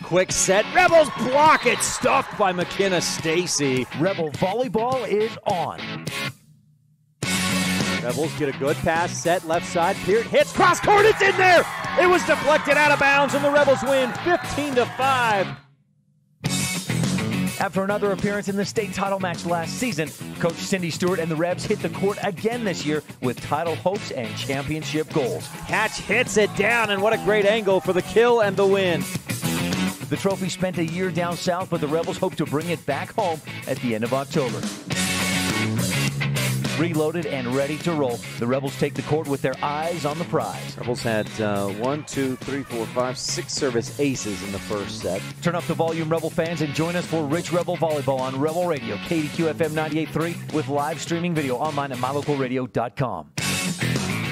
Quick set, Rebels block it, stuffed by McKenna Stacy. Rebel volleyball is on. Rebels get a good pass, set left side, Peart hits, cross court, it's in there! It was deflected out of bounds and the Rebels win 15-5. After another appearance in the state title match last season, Coach Cindy Stewart and the Rebs hit the court again this year with title hopes and championship goals. Hatch hits it down, and what a great angle for the kill and the win. The trophy spent a year down south, but the Rebels hope to bring it back home at the end of October. Reloaded and ready to roll, the Rebels take the court with their eyes on the prize. Rebels had 6 service aces in the first set. Turn up the volume, Rebel fans, and join us for Rich Rebel Volleyball on Rebel Radio, KADQ FM 98.3, with live streaming video online at mylocalradio.com.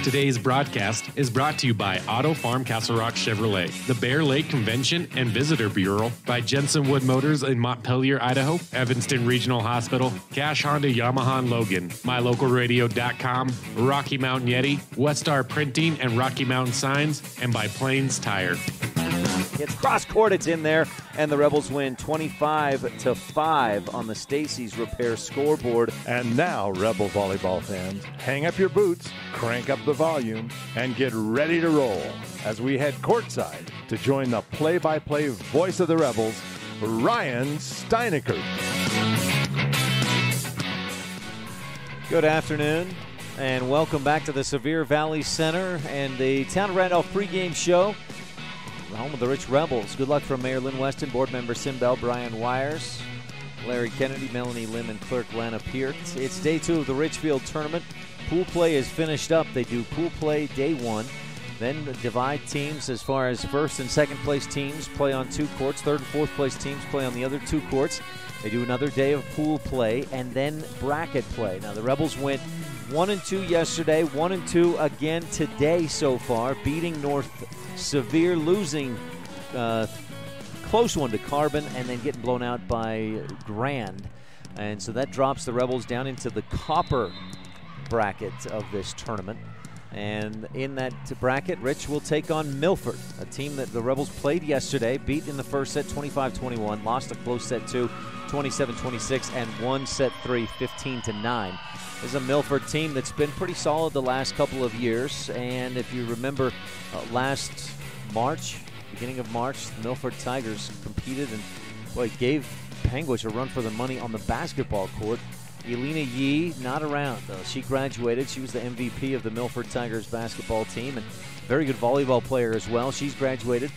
Today's broadcast is brought to you by Auto Farm Castle Rock Chevrolet, the Bear Lake Convention and Visitor Bureau, by Jensen Wood Motors in Montpelier, Idaho, Evanston Regional Hospital, Cash Honda Yamaha and Logan, mylocalradio.com, Rocky Mountain Yeti, Westar Printing and Rocky Mountain Signs, and by Plains Tire. It's cross court, it's in there, and the Rebels win 25-5 on the Stacy's Repair scoreboard. And now, Rebel volleyball fans, hang up your boots, crank up the volume, and get ready to roll as we head courtside to join the play-by-play voice of the Rebels, Ryan Steineckert. Good afternoon, and welcome back to the Sevier Valley Center and the Town of Randolph pregame show. The home of the Rich Rebels. Good luck from Mayor Lynn Weston, board member Sim Bell, Brian Wires, Larry Kennedy, Melanie Lim, and clerk Lana Peart. It's day 2 of the Richfield tournament. Pool play is finished up. They do pool play day 1. Then divide teams as far as first and second place teams play on 2 courts. Third and fourth place teams play on the other 2 courts. They do another day of pool play and then bracket play. Now the Rebels went 1-2 yesterday, 1-2 again today so far, beating North Sevier, losing close one to Carbon, and then getting blown out by Grand. And so that drops the Rebels down into the copper bracket of this tournament. And in that bracket, Rich will take on Milford, a team that the Rebels played yesterday, beat in the first set 25-21, lost a close set 2, 27-26, and won set 3, 15-9. This is a Milford team that's been pretty solid the last couple of years. And if you remember last March, beginning of March, the Milford Tigers competed and gave Penguins a run for the money on the basketball court. Elena Yee, not around, though. She graduated. She was the MVP of the Milford Tigers basketball team and very good volleyball player as well. She's graduated.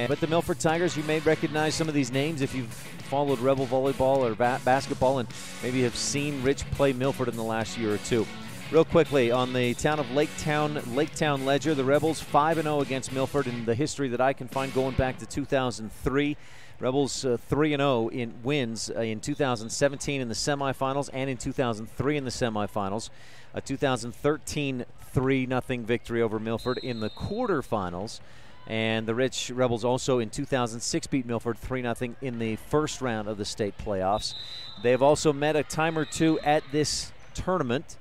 But the Milford Tigers, you may recognize some of these names if you've followed Rebel volleyball or basketball and maybe have seen Rich play Milford in the last year or two. Real quickly, on the town of Laketown Ledger, the Rebels 5-0 against Milford in the history that I can find going back to 2003. Rebels 3-0 in wins in 2017 in the semifinals and in 2003 in the semifinals. A 2013 3-0 victory over Milford in the quarterfinals. And the Rich Rebels also in 2006 beat Milford 3-0 in the first round of the state playoffs. They've also met a time or two at this tournament.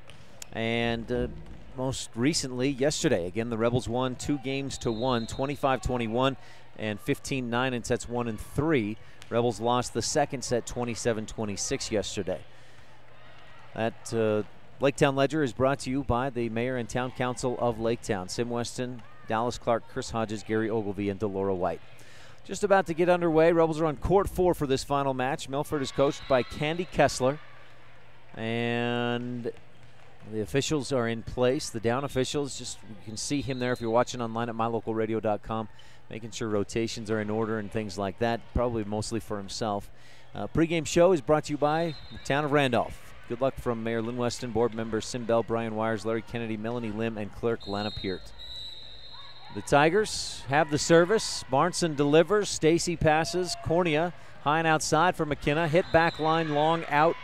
And most recently, yesterday, again, the Rebels won 2-1, 25-21 and 15-9 in sets 1 and 3. Rebels lost the second set 27-26 yesterday. That Laketown Ledger is brought to you by the Mayor and Town Council of Laketown, Sim Weston, Dallas Clark, Chris Hodges, Gary Ogilvie, and Delora White. Just about to get underway. Rebels are on court 4 for this final match. Milford is coached by Candy Kessler. And the officials are in place. The down officials, you can see him there if you're watching online at mylocalradio.com, making sure rotations are in order and things like that, probably mostly for himself. Pregame show is brought to you by the Town of Randolph. Good luck from Mayor Lynn Weston, board members Sim Bell, Brian Wires, Larry Kennedy, Melanie Lim, and clerk Lana Peart. The Tigers have the service. Barnson delivers. Stacy passes. Cornea high and outside for McKenna. Hit back line long out.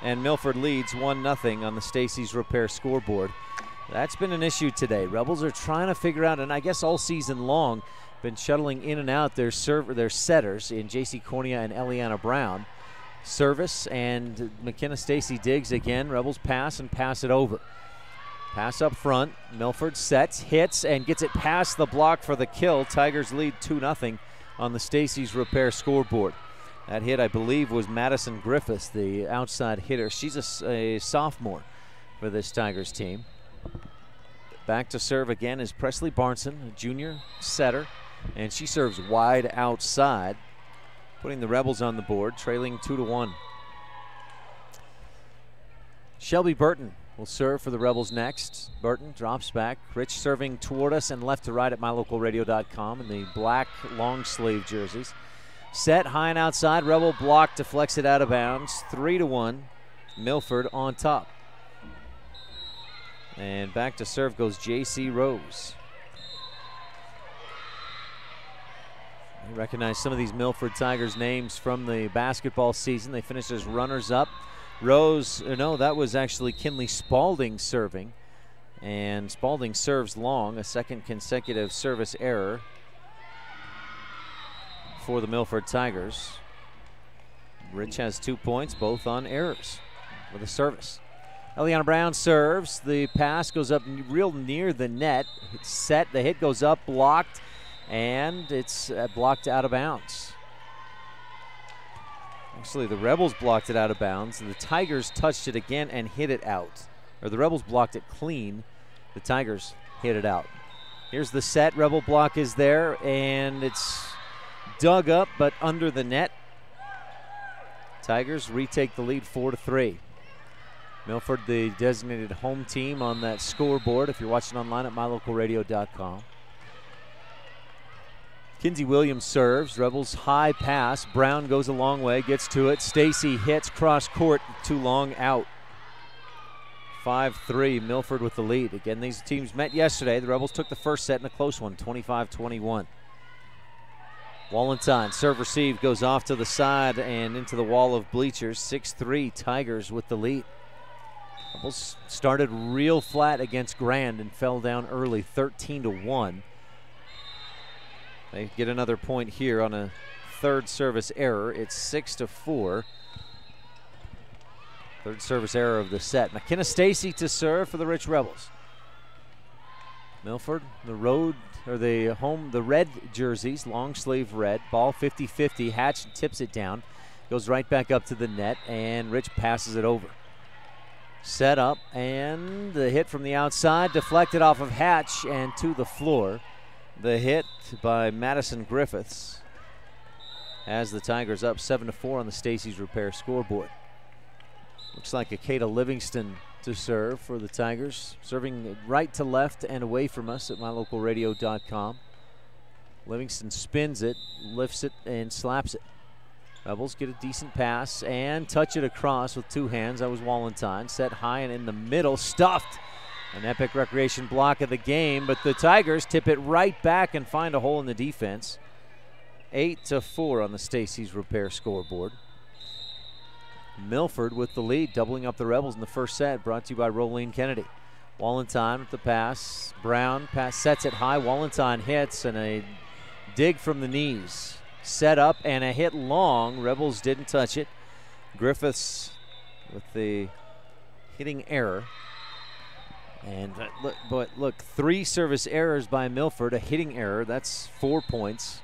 And Milford leads 1-0 on the Stacy's Repair scoreboard. That's been an issue today. Rebels are trying to figure out, and I guess all season long, been shuttling in and out their setters in J.C. Cornea and Eliana Brown. Service, and McKenna Stacy digs again. Rebels pass and pass it over. Pass up front. Milford sets, hits, and gets it past the block for the kill. Tigers lead 2-0 on the Stacy's Repair scoreboard. That hit, I believe, was Madison Griffiths, the outside hitter. She's a sophomore for this Tigers team. Back to serve again is Presley Barnson, a junior setter, and she serves wide outside, putting the Rebels on the board, trailing 2-1. Shelby Burton will serve for the Rebels next. Burton drops back. Rich serving toward us and left to right at mylocalradio.com in the black long sleeve jerseys. Set high and outside. Rebel block deflects it out of bounds. 3-1. Milford on top. And back to serve goes J.C. Rose. You recognize some of these Milford Tigers names from the basketball season. They finished as runners-up. Rose, no, that was actually Kinley Spalding serving. And Spalding serves long, a second consecutive service error for the Milford Tigers. Rich has 2 points, both on errors with a service. Eliana Brown serves. The pass goes up real near the net. It's set, the hit goes up, blocked, and it's blocked out of bounds. Actually, the Rebels blocked it out of bounds. The Tigers touched it again and hit it out. Or the Rebels blocked it clean. The Tigers hit it out. Here's the set. Rebel block is there, and it's dug up, but under the net. Tigers retake the lead 4-3. Milford, the designated home team on that scoreboard if you're watching online at mylocalradio.com. Kinsey Williams serves. Rebels high pass. Brown goes a long way, gets to it. Stacy hits cross court, too long, out. 5-3, Milford with the lead. Again, these teams met yesterday. The Rebels took the first set in a close one, 25-21. Wallenstein, serve receive, goes off to the side and into the wall of bleachers. 6-3, Tigers with the lead. Rebels started real flat against Grand and fell down early, 13-1. They get another point here on a third service error. It's 6-4. Third service error of the set. McKenna Stacy to serve for the Rich Rebels. Milford, the red jerseys, long sleeve red. Ball 50-50. Hatch tips it down. Goes right back up to the net, and Rich passes it over. Set up, and the hit from the outside, deflected off of Hatch and to the floor. The hit by Madison Griffiths has the Tigers up 7-4 on the Stacy's Repair scoreboard. Looks like Akeda Livingston to serve for the Tigers, serving right to left and away from us at mylocalradio.com. Livingston spins it, lifts it, and slaps it. Rebels get a decent pass and touch it across with two hands. That was Wallenstein. Set high and in the middle, stuffed. An epic recreation block of the game, but the Tigers tip it right back and find a hole in the defense. 8-4 on the Stacy's Repair scoreboard. Milford with the lead, doubling up the Rebels in the first set, brought to you by Rolene Kennedy. Wallenstein with the pass. Brown pass sets it high. Wallenstein hits and a dig from the knees. Set up and a hit long. Rebels didn't touch it. Griffiths with the hitting error. And look, 3 service errors by Milford, a hitting error. That's 4 points.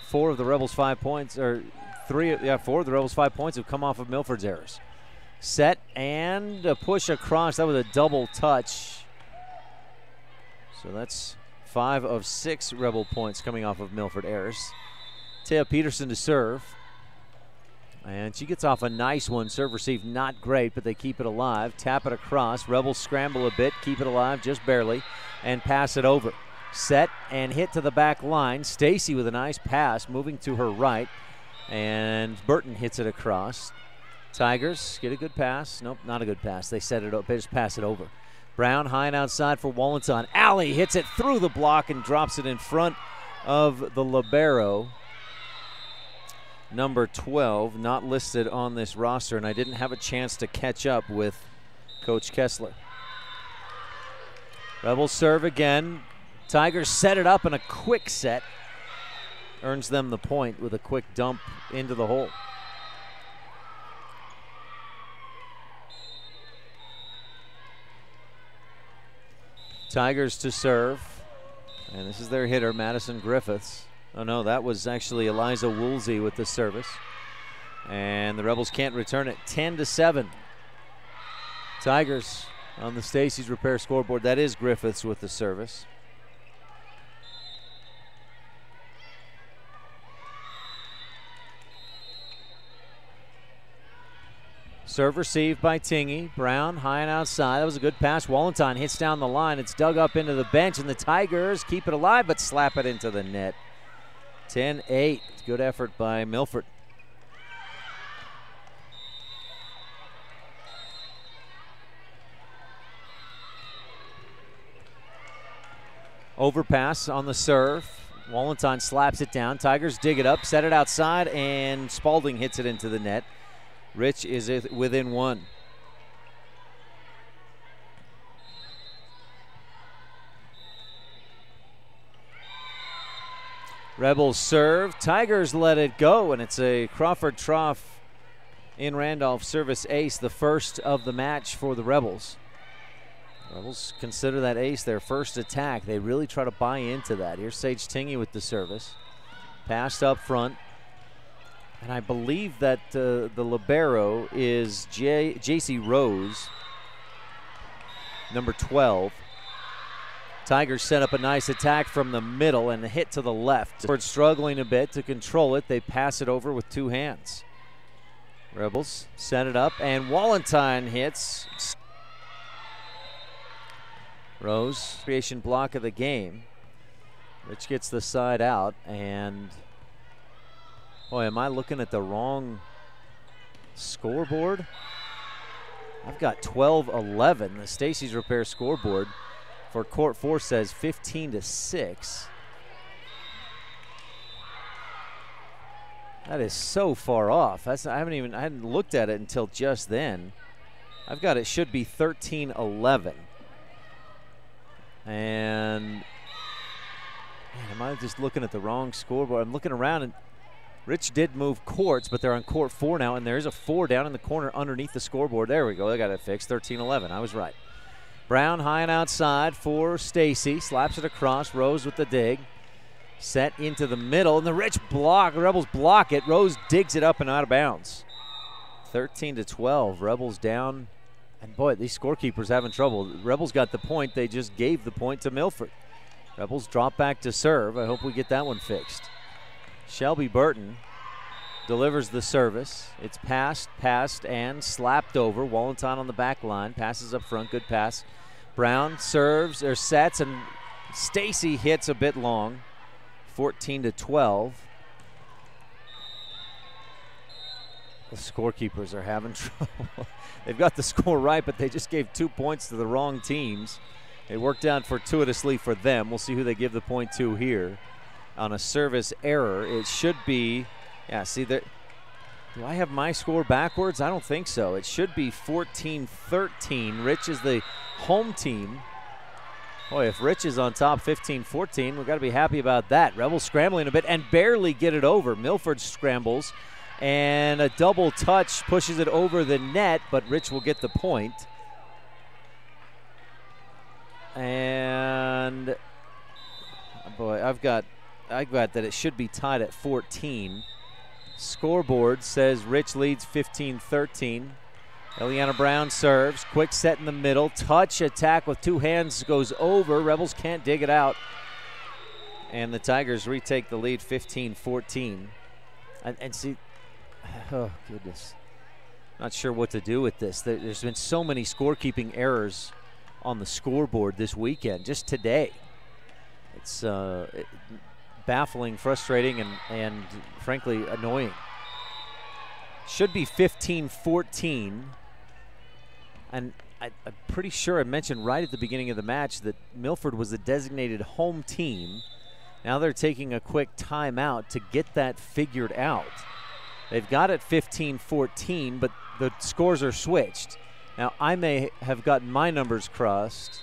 4 of the Rebels' 5 points, or 4 of the Rebels' 5 points have come off of Milford's errors. Set and a push across. That was a double touch. So that's 5 of 6 Rebel points coming off of Milford errors. Taya Peterson to serve. And she gets off a nice one. Serve receive not great, but they keep it alive. Tap it across. Rebels scramble a bit, keep it alive just barely, and pass it over. Set and hit to the back line. Stacy with a nice pass, moving to her right. And Burton hits it across. Tigers get a good pass. Nope, not a good pass. They set it up. They just pass it over. Brown high and outside for Wallenstein. Alley hits it through the block and drops it in front of the libero. Number 12, not listed on this roster, and I didn't have a chance to catch up with Coach Kessler. Rebels serve again. Tigers set it up in a quick set. earns them the point with a quick dump into the hole. Tigers to serve, and this is their hitter, Madison Griffiths. Oh no, that was actually Eliza Woolsey with the service. And the Rebels can't return it. 10-7. Tigers on the Stacy's Repair scoreboard. That is Griffiths with the service. Serve received by Tingy. Brown high and outside. That was a good pass. Wallenstein hits down the line. It's dug up into the bench, and the Tigers keep it alive but slap it into the net. 10-8. Good effort by Milford. Overpass on the serve. Wallenstein slaps it down. Tigers dig it up, set it outside, and Spalding hits it into the net. Rich is within one. Rebels serve. Tigers let it go, and it's a Crawford Trough in Randolph service ace, the first of the match for the Rebels. Rebels consider that ace their first attack. They really try to buy into that. Here's Sage Tingy with the service. Passed up front. And I believe that the libero is J.C. Rose, number 12. Tigers set up a nice attack from the middle and a hit to the left. Struggling a bit to control it. They pass it over with two hands. Rebels set it up, and Wallenstein hits. Rose, creation block of the game. Rich gets the side out, and boy, am I looking at the wrong scoreboard? I've got 12-11. The Stacy's Repair scoreboard for Court 4 says 15-6. That is so far off. I hadn't looked at it until just then. I've got it should be 13-11. And man, am I just looking at the wrong scoreboard? I'm looking around, and Rich did move courts, but they're on court 4 now, and there's a 4 down in the corner underneath the scoreboard. There we go. They got it fixed. 13-11. I was right. Brown high and outside for Stacy. Slaps it across. Rose with the dig. Set into the middle, and the Rich block. The Rebels block it. Rose digs it up and out of bounds. 13-12. Rebels down. And boy, these scorekeepers having trouble. Rebels got the point. They just gave the point to Milford. Rebels drop back to serve. I hope we get that one fixed. Shelby Burton delivers the service. It's passed, and slapped over. Wallenstein on the back line. Passes up front. Good pass. Brown serves or sets, and Stacy hits a bit long. 14-12. The scorekeepers are having trouble. They've got the score right, but they just gave 2 points to the wrong teams. It worked out fortuitously for them. We'll see who they give the point to here. On a service error, it should be, yeah, see that. Do I have my score backwards? I don't think so. It should be 14-13. Rich is the home team. Boy, if Rich is on top 15-14, we've got to be happy about that. Rebels scrambling a bit and barely get it over. Milford scrambles, and a double touch pushes it over the net, but Rich will get the point. And boy, I've got that it should be tied at 14. Scoreboard says Rich leads 15-13. Eliana Brown serves. Quick set in the middle. Touch attack with two hands goes over. Rebels can't dig it out. And the Tigers retake the lead 15-14. And see, oh goodness. Not sure what to do with this. There's been so many scorekeeping errors on the scoreboard this weekend, just today. It's baffling, frustrating, and frankly annoying. Should be 15-14. And I'm pretty sure I mentioned right at the beginning of the match that Milford was the designated home team. Now they're taking a quick timeout to get that figured out. They've got it 15-14, but the scores are switched. Now I may have gotten my numbers crossed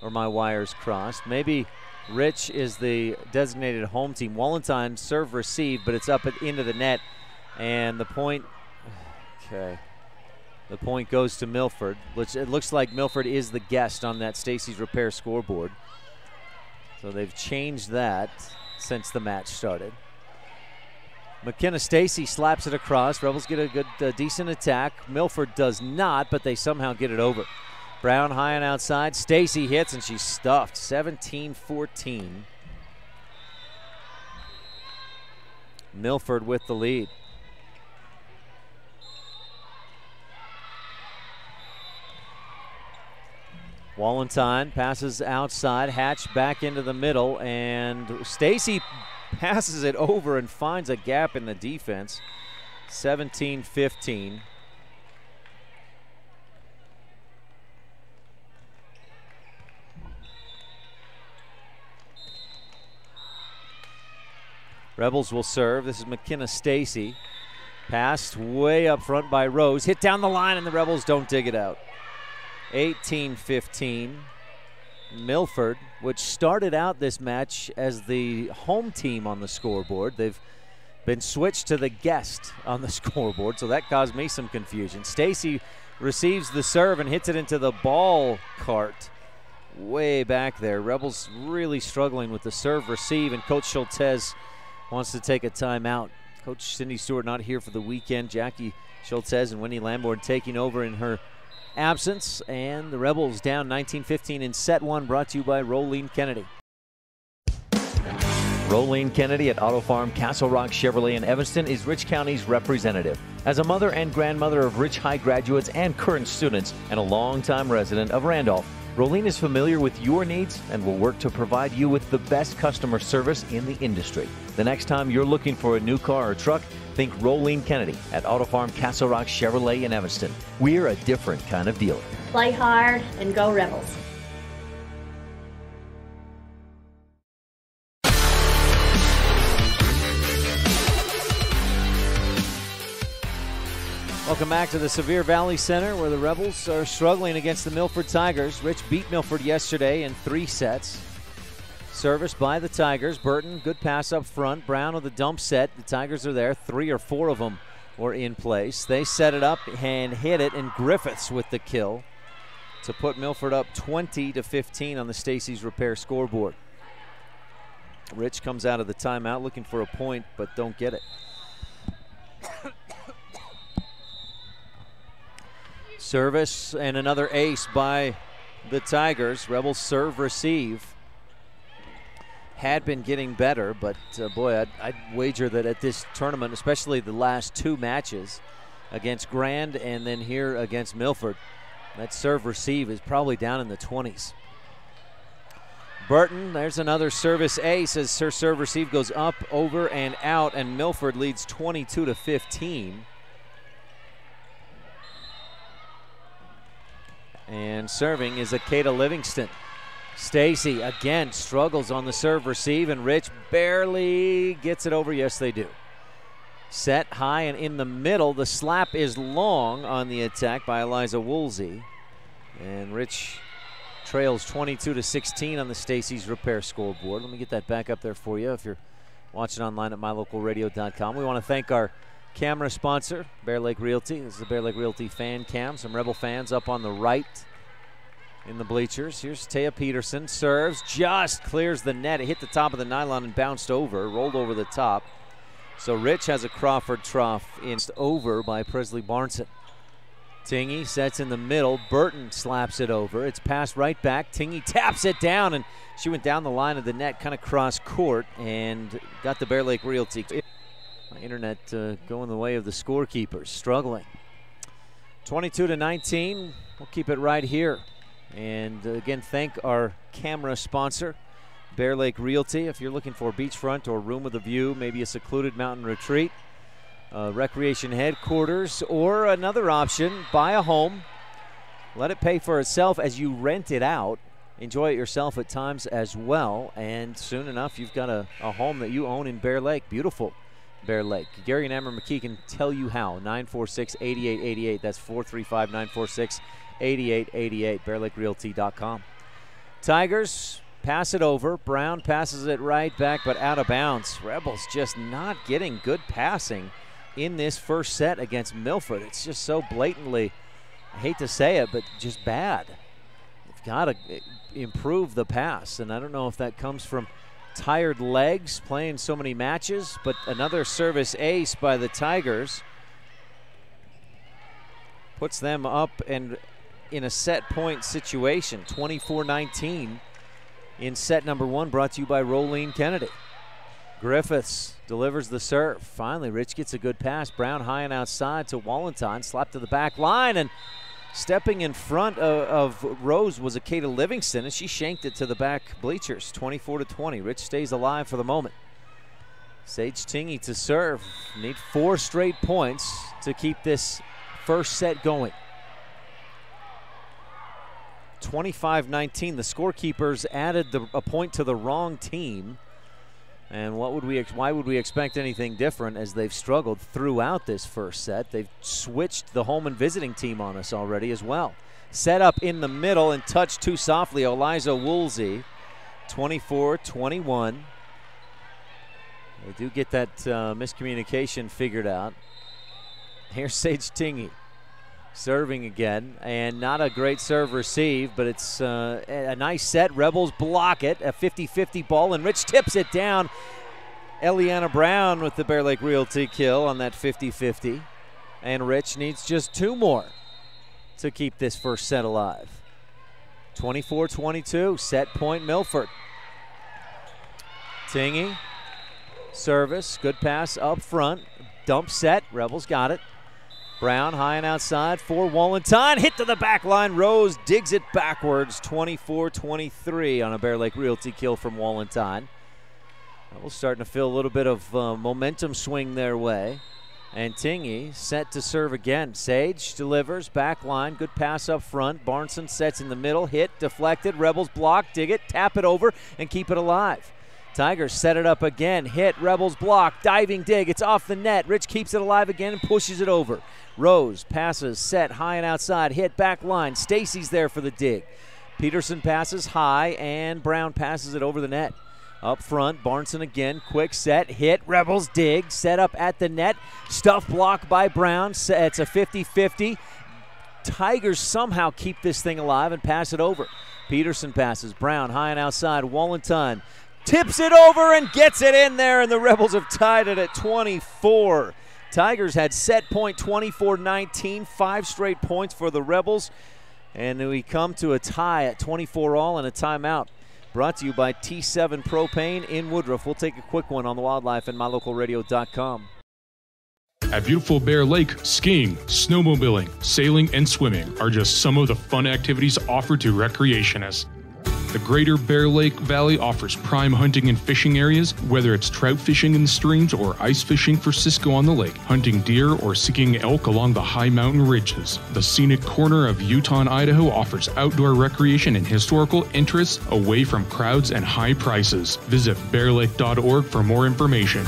or my wires crossed. Maybe Rich is the designated home team. Wallentine serve receive, but it's up into the net. And the point, okay. The point goes to Milford, which it looks like Milford is the guest on that Stacy's Repair scoreboard. So they've changed that since the match started. McKenna Stacy slaps it across. Rebels get a good, decent attack. Milford does not, but they somehow get it over. Brown high and outside. Stacy hits, and she's stuffed. 17-14. Milford with the lead. Wallentine passes outside. Hatch back into the middle, and Stacy passes it over and finds a gap in the defense. 17-15. Rebels will serve. This is McKenna Stacy. Passed way up front by Rose. Hit down the line, and the Rebels don't dig it out. 18-15. Milford, which started out this match as the home team on the scoreboard. They've been switched to the guest on the scoreboard, so that caused me some confusion. Stacy receives the serve and hits it into the ball cart way back there. Rebels really struggling with the serve receive, and Coach Schultez wants to take a timeout. Coach Cindy Stewart not here for the weekend. Jackie Schultez and Wendy Lamborn taking over in her absence, and the Rebels down 19-15 in set one, brought to you by Rolene Kennedy. Rolene Kennedy at Auto Farm Castle Rock Chevrolet in Evanston is Rich County's representative. As a mother and grandmother of Rich High graduates and current students, and a longtime resident of Randolph, Rolene is familiar with your needs and will work to provide you with the best customer service in the industry. The next time you're looking for a new car or truck, think Rolene Kennedy at Auto Farm Castle Rock Chevrolet in Evanston. We're a different kind of dealer. Play hard and go Rebels. Welcome back to the Sevier Valley Center, where the Rebels are struggling against the Milford Tigers. Rich beat Milford yesterday in 3 sets. Service by the Tigers. Burton, good pass up front. Brown with the dump set. The Tigers are there. 3 or 4 of them were in place. They set it up and hit it, and Griffiths with the kill to put Milford up 20-15 on the Stacy's Repair scoreboard. Rich comes out of the timeout looking for a point, but don't get it. Service and another ace by the Tigers. Rebels serve receive. Had been getting better, but boy, I'd wager that at this tournament, especially the last 2 matches against Grand and then here against Milford, that serve receive is probably down in the 20s. Burton, there's another service ace as her serve receive goes up, over, and out, and Milford leads 22-15. And serving is Akeda Livingston. Stacy again struggles on the serve receive, and Rich barely gets it over. Yes, they do. Set high and in the middle. The slap is long on the attack by Eliza Woolsey. And Rich trails 22-16 on the Stacy's Repair scoreboard. Let me get that back up there for you if you're watching online at mylocalradio.com. We want to thank our camera sponsor, Bear Lake Realty. This is the Bear Lake Realty fan cam. Some Rebel fans up on the right in the bleachers. Here's Taya Peterson. Serves, just clears the net. It hit the top of the nylon and bounced over, rolled over the top. So Rich has a Crawford trough over by Presley Barnson. Tingy sets in the middle. Burton slaps it over. It's passed right back. Tingy taps it down, and she went down the line of the net, kind of cross court, and got the Bear Lake Realty. My internet going the way of the scorekeepers, struggling. 22-19. We'll keep it right here. And again, thank our camera sponsor, Bear Lake Realty. If you're looking for beachfront or room with a view, maybe a secluded mountain retreat, recreation headquarters, or another option, buy a home, let it pay for itself as you rent it out. Enjoy it yourself at times as well, and soon enough you've got a home that you own in Bear Lake. Beautiful Bear Lake. Gary and Amber McKee can tell you how. 946-8888. That's 435-946-8888. BearLakeRealty.com. Tigers pass it over. Brown passes it right back, but out of bounds. Rebels just not getting good passing in this first set against Milford. It's just so blatantly, I hate to say it, but just bad. They've got to improve the pass, and I don't know if that comes from tired legs playing so many matches, but another service ace by the Tigers puts them up and in a set point situation. 24-19 in set number 1, brought to you by Rolene Kennedy. Griffiths delivers the serve. Finally, Rich gets a good pass. Brown high and outside to Wallenton. Slap to the back line, and stepping in front of Rose was Akata Livingston, and she shanked it to the back bleachers. 24-20. Rich stays alive for the moment. Sage Tingey to serve. Need 4 straight points to keep this first set going. 25-19. The scorekeepers added a point to the wrong team. And why would we expect anything different, as they've struggled throughout this first set? They've switched the home and visiting team on us already as well. Set up in the middle and touched too softly. Eliza Woolsey, 24-21. They do get that miscommunication figured out. Here's Sage Tingey serving again, and not a great serve receive, but it's a nice set. Rebels block it, a 50-50 ball, and Rich tips it down. Eliana Brown with the Bear Lake Realty kill on that 50-50, and Rich needs just 2 more to keep this first set alive. 24-22, set point Milford. Tingey, service, good pass up front, dump set, Rebels got it. Brown high and outside for Wallenton. Hit to the back line. Rose digs it backwards. 24-23 on a Bear Lake Realty kill from Wallenton. We're starting to feel a little bit of momentum swing their way. And Tingey set to serve again. Sage delivers, back line, good pass up front. Barneson sets in the middle, hit, deflected. Rebels block, dig it, tap it over, and keep it alive. Tigers set it up again, hit, Rebels block, diving dig, it's off the net. Rich keeps it alive again and pushes it over. Rose passes, set, high and outside, hit, back line. Stacy's there for the dig. Peterson passes high, and Brown passes it over the net. Up front, Barneson again, quick set, hit, Rebels dig, set up at the net. Stuff block by Brown, it's a 50-50. Tigers somehow keep this thing alive and pass it over. Peterson passes, Brown high and outside, Wallenton tips it over and gets it in there, and the Rebels have tied it at 24. Tigers had set point 24-19, 5 straight points for the Rebels, and we come to a tie at 24 all and a timeout. Brought to you by T7 Propane in Woodruff. We'll take a quick one on the Wildlife and mylocalradio.com. At beautiful Bear Lake, skiing, snowmobiling, sailing, and swimming are just some of the fun activities offered to recreationists. The Greater Bear Lake Valley offers prime hunting and fishing areas, whether it's trout fishing in the streams or ice fishing for Cisco on the lake, hunting deer or seeking elk along the high mountain ridges. The scenic corner of Utah and Idaho offers outdoor recreation and historical interests away from crowds and high prices. Visit bearlake.org for more information.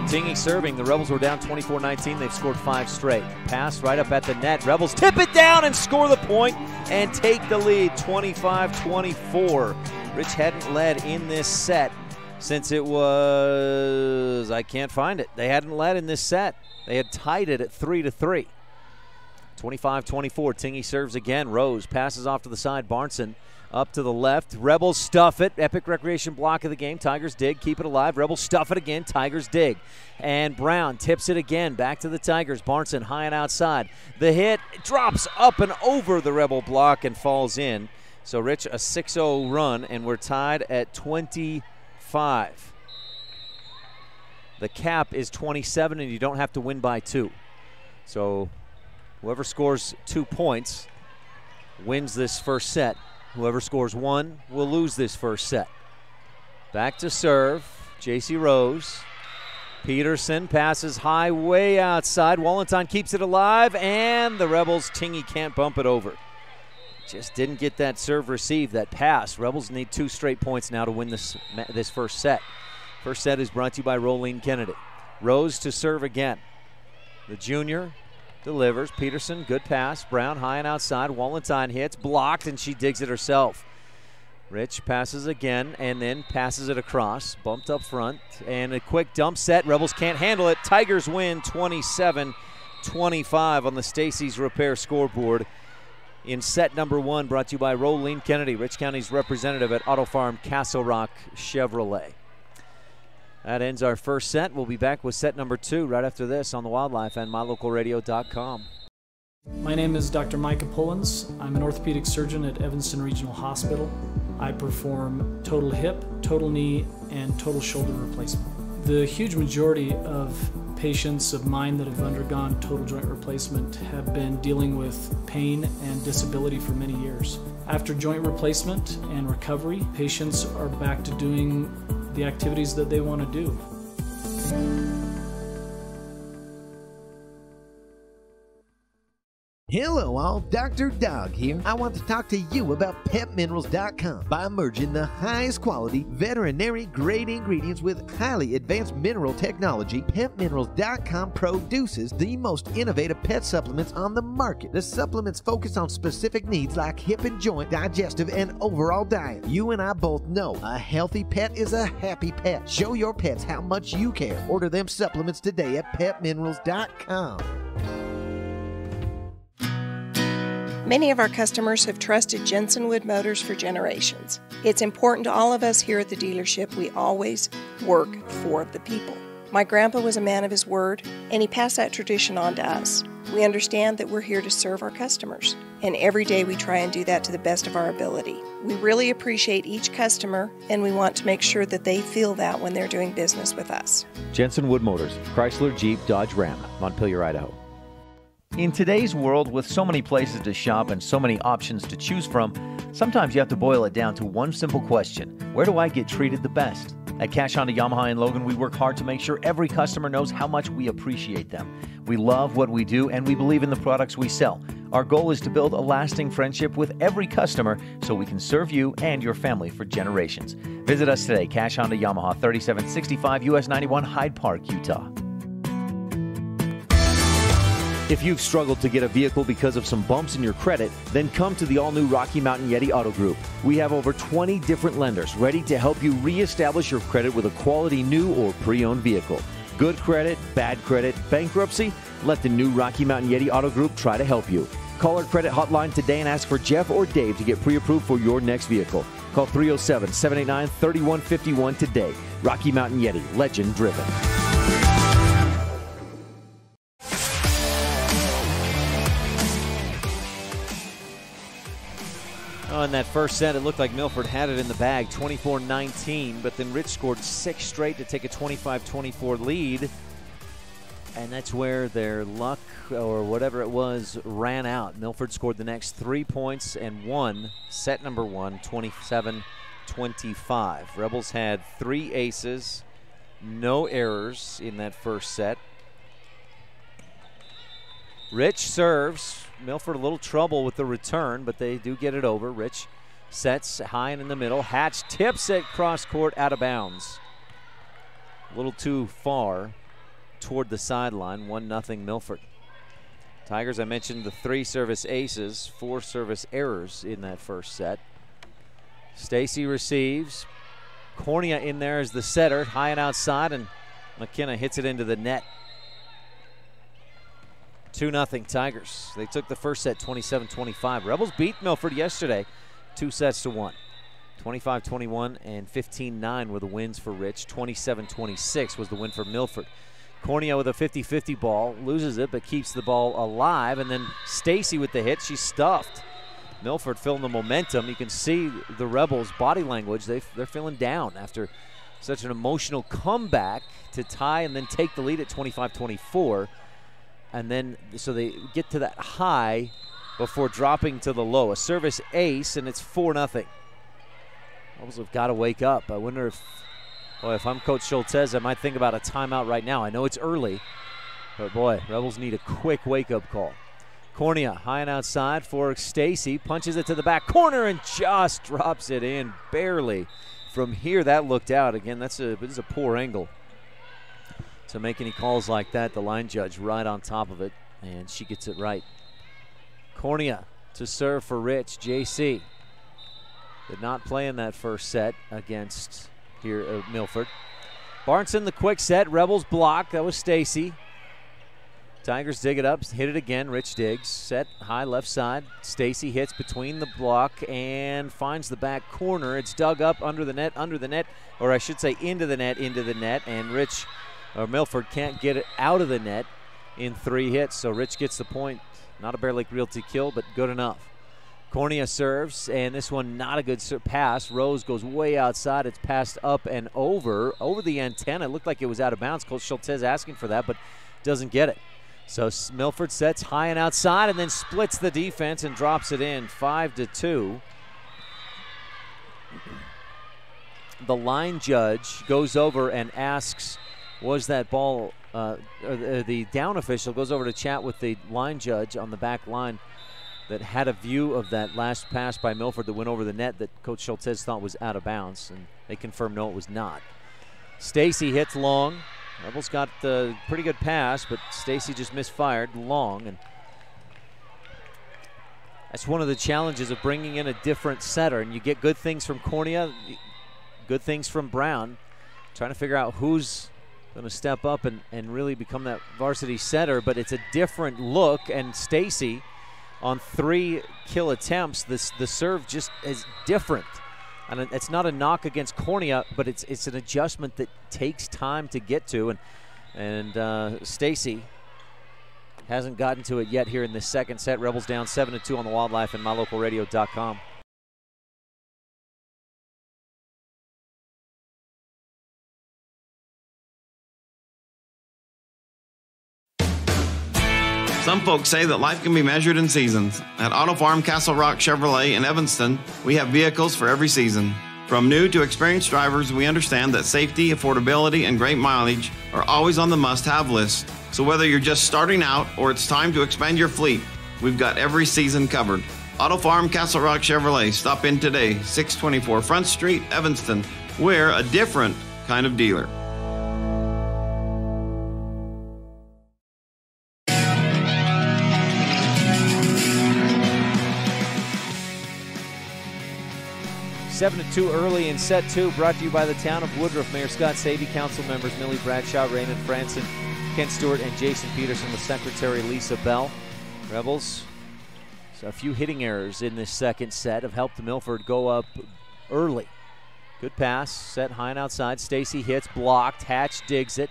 Tingey serving. The Rebels were down 24-19. They've scored 5 straight. Pass right up at the net. Rebels tip it down and score the point and take the lead, 25-24. Rich hadn't led in this set since it was, I can't find it. They hadn't led in this set. They had tied it at 3-3. 25-24. Tingey serves again. Rose passes off to the side. Barneson up to the left. Rebels stuff it. Epic recreation block of the game. Tigers dig. Keep it alive. Rebels stuff it again. Tigers dig. And Brown tips it again. Back to the Tigers. Barneson high and outside. The hit drops up and over the Rebel block and falls in. So Rich, a 6-0 run, and we're tied at 25. The cap is 27, and you don't have to win by 2. So whoever scores 2 points wins this first set. Whoever scores 1 will lose this first set. Back to serve, J.C. Rose. Peterson passes high, way outside. Wallenton keeps it alive, and the Rebels, Tingey can't bump it over. Just didn't get that serve received, that pass. Rebels need 2 straight points now to win this first set. First set is brought to you by Rolene Kennedy. Rose to serve again. The junior delivers. Peterson, good pass. Brown high and outside. Wallenstein hits, blocked, and she digs it herself. Rich passes again and then passes it across. Bumped up front and a quick dump set. Rebels can't handle it. Tigers win 27-25 on the Stacy's Repair scoreboard in set number 1, brought to you by Rolene Kennedy, Rich County's representative at Auto Farm Castle Rock Chevrolet. That ends our first set. We'll be back with set number 2 right after this on the Wildlife and MyLocalRadio.com. My name is Dr. Micah Pullins. I'm an orthopedic surgeon at Evanston Regional Hospital. I perform total hip, total knee, and total shoulder replacement. The huge majority of patients of mine that have undergone total joint replacement have been dealing with pain and disability for many years. After joint replacement and recovery, patients are back to doing the activities that they want to do. Hello all, Dr. Dog here. I want to talk to you about PetMinerals.com. By merging the highest quality veterinary grade ingredients with highly advanced mineral technology, PetMinerals.com produces the most innovative pet supplements on the market. The supplements focus on specific needs like hip and joint, digestive, and overall diet. You and I both know a healthy pet is a happy pet. Show your pets how much you care. Order them supplements today at PetMinerals.com. Many of our customers have trusted Jensen Wood Motors for generations. It's important to all of us here at the dealership we always work for the people. My grandpa was a man of his word, and he passed that tradition on to us. We understand that we're here to serve our customers, and every day we try and do that to the best of our ability. We really appreciate each customer, and we want to make sure that they feel that when they're doing business with us. Jensen Wood Motors, Chrysler, Jeep, Dodge, Ram, Montpelier, Idaho. In today's world, with so many places to shop and so many options to choose from, sometimes you have to boil it down to one simple question: where do I get treated the best? At Cash Honda Yamaha in Logan, we work hard to make sure every customer knows how much we appreciate them. We love what we do and we believe in the products we sell. Our goal is to build a lasting friendship with every customer so we can serve you and your family for generations. Visit us today, Cash Honda Yamaha, 3765 US 91, Hyde Park, Utah. If you've struggled to get a vehicle because of some bumps in your credit, then come to the all-new Rocky Mountain Yeti Auto Group. We have over 20 different lenders ready to help you reestablish your credit with a quality new or pre-owned vehicle. Good credit, bad credit, bankruptcy? Let the new Rocky Mountain Yeti Auto Group try to help you. Call our credit hotline today and ask for Jeff or Dave to get pre-approved for your next vehicle. Call 307-789-3151 today. Rocky Mountain Yeti, legend driven. In that first set, it looked like Milford had it in the bag, 24-19, but then Rich scored 6 straight to take a 25-24 lead, and that's where their luck, or whatever it was, ran out. Milford scored the next 3 points and won set number 1, 27-25. Rebels had 3 aces, no errors in that first set. Rich serves. Milford a little trouble with the return, but they do get it over. Rich sets high and in the middle. Hatch tips it cross court out of bounds. A little too far toward the sideline. 1-0 Milford. Tigers, I mentioned the 3 service aces, 4 service errors in that first set. Stacy receives. Cornea in there as the setter, high and outside, and McKenna hits it into the net. 2-0 Tigers. They took the first set 27-25. Rebels beat Milford yesterday 2-1. 25-21 and 15-9 were the wins for Rich. 27-26 was the win for Milford. Cornea with a 50-50 ball, loses it but keeps the ball alive, and then Stacy with the hit. She's stuffed. Milford feeling the momentum. You can see the Rebels' body language. They're feeling down after such an emotional comeback to tie and then take the lead at 25-24. And then, so they get to that high before dropping to the low. A service ace, and it's 4-0. Rebels have got to wake up. I wonder if, boy, if I'm Coach Schultz, I might think about a timeout right now. I know it's early, but boy, Rebels need a quick wake-up call. Cornea high and outside for Stacy, punches it to the back corner and just drops it in barely. From here, that looked out. Again, this is a poor angle to make any calls like that. The line judge right on top of it. And she gets it right. Cornea to serve for Rich. JC did not play in that first set against here Milford. Barneson the quick set. Rebels block. That was Stacy. Tigers dig it up, hit it again. Rich digs. Set high left side. Stacy hits between the block and finds the back corner. It's dug up under the net, or I should say into the net. And Rich or Milford can't get it out of the net in 3 hits. So Rich gets the point. Not a Bear Lake Realty kill, but good enough. Cornea serves, and this one not a good pass. Rose goes way outside. It's passed up and over the antenna. It looked like it was out of bounds. Coach Schultz asking for that, but doesn't get it. So Milford sets high and outside and then splits the defense and drops it in 5-2. The line judge goes over and asks, was that ball, the down official goes over to chat with the line judge on the back line that had a view of that last pass by Milford that went over the net that Coach Schultz thought was out of bounds, and they confirmed no, it was not. Stacy hits long. Rebels got a pretty good pass, but Stacy just misfired long, and that's one of the challenges of bringing in a different setter, and you get good things from Cornea, good things from Brown, trying to figure out who's going to step up and really become that varsity setter, but it's a different look, and Stacy on 3 kill attempts, the serve just is different. And it's not a knock against Cornea, but it's an adjustment that takes time to get to. And Stacy hasn't gotten to it yet here in this second set. Rebels down 7-2 on the Wildlife and MyLocalRadio.com. Some folks say that life can be measured in seasons. At Auto Farm Castle Rock Chevrolet in Evanston, we have vehicles for every season. From new to experienced drivers, we understand that safety, affordability, and great mileage are always on the must-have list. So whether you're just starting out or it's time to expand your fleet, we've got every season covered. Auto Farm Castle Rock Chevrolet. Stop in today, 624 Front Street, Evanston. We're a different kind of dealer. Seven to 2 early in set 2, brought to you by the town of Woodruff. Mayor Scott Savey, council members Millie Bradshaw, Raymond Franson, Ken Stewart, and Jason Peterson, with Secretary Lisa Bell. Rebels, so a few hitting errors in this second set have helped Milford go up early. Good pass, set high and outside. Stacy hits, blocked. Hatch digs it.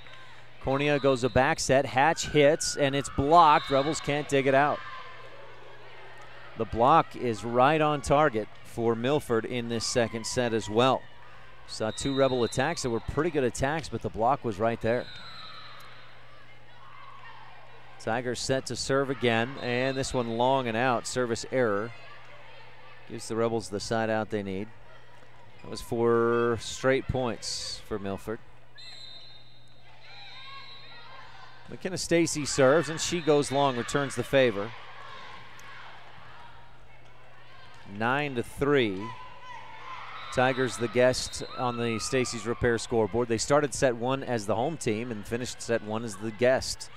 Cornea goes a back set. Hatch hits, and it's blocked. Rebels can't dig it out. The block is right on target for Milford in this second set as well. Saw 2 Rebel attacks that were pretty good attacks, but the block was right there. Tigers set to serve again, and this one long and out. Service error. Gives the Rebels the side out they need. That was 4 straight points for Milford. McKenna Stacy serves, and she goes long, returns the favor. 9-3. Tigers the guest on the Stacy's Repair scoreboard. They started set 1 as the home team and finished set 1 as the guest.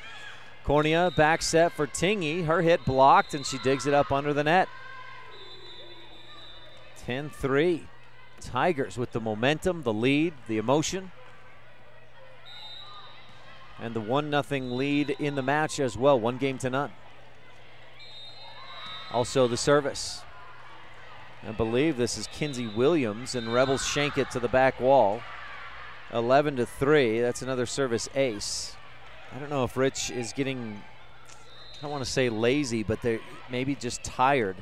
Cornea back set for Tingy. Her hit blocked, and she digs it up under the net. 10-3. Tigers with the momentum, the lead, the emotion, and the 1-0 lead in the match as well. 1-0. Also the service. I believe this is Kinsey Williams, and Rebels shank it to the back wall. 11-3. That's another service ace. I don't know if Rich is getting, I don't want to say lazy, but they're maybe just tired.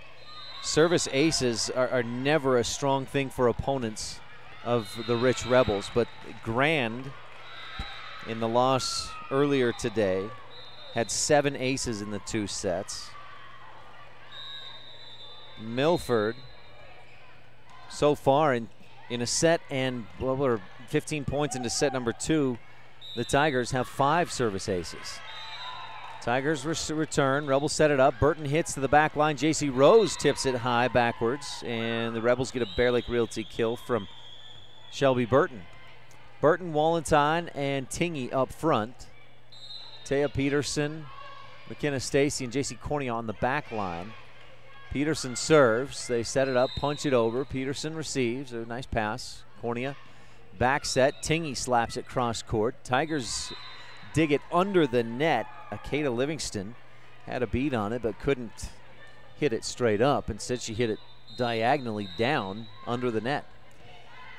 Service aces are never a strong thing for opponents of the Rich Rebels, but Grand, in the loss earlier today, had 7 aces in the 2 sets. Milford, so far in a set, and well, we're 15 points into set number 2, the Tigers have 5 service aces. Tigers return. Rebels set it up. Burton hits to the back line. J.C. Rose tips it high backwards, and the Rebels get a Bear Lake Realty kill from Shelby Burton. Burton, Wallenstein, and Tingy up front. Taya Peterson McKenna Stacy and J.C. Cornea on the back line. Peterson serves. They set it up, punch it over. Peterson receives. A nice pass. Cornea back set. Tingey slaps it cross court. Tigers dig it under the net. Akeda Livingston had a beat on it but couldn't hit it straight up. Instead, she hit it diagonally down under the net.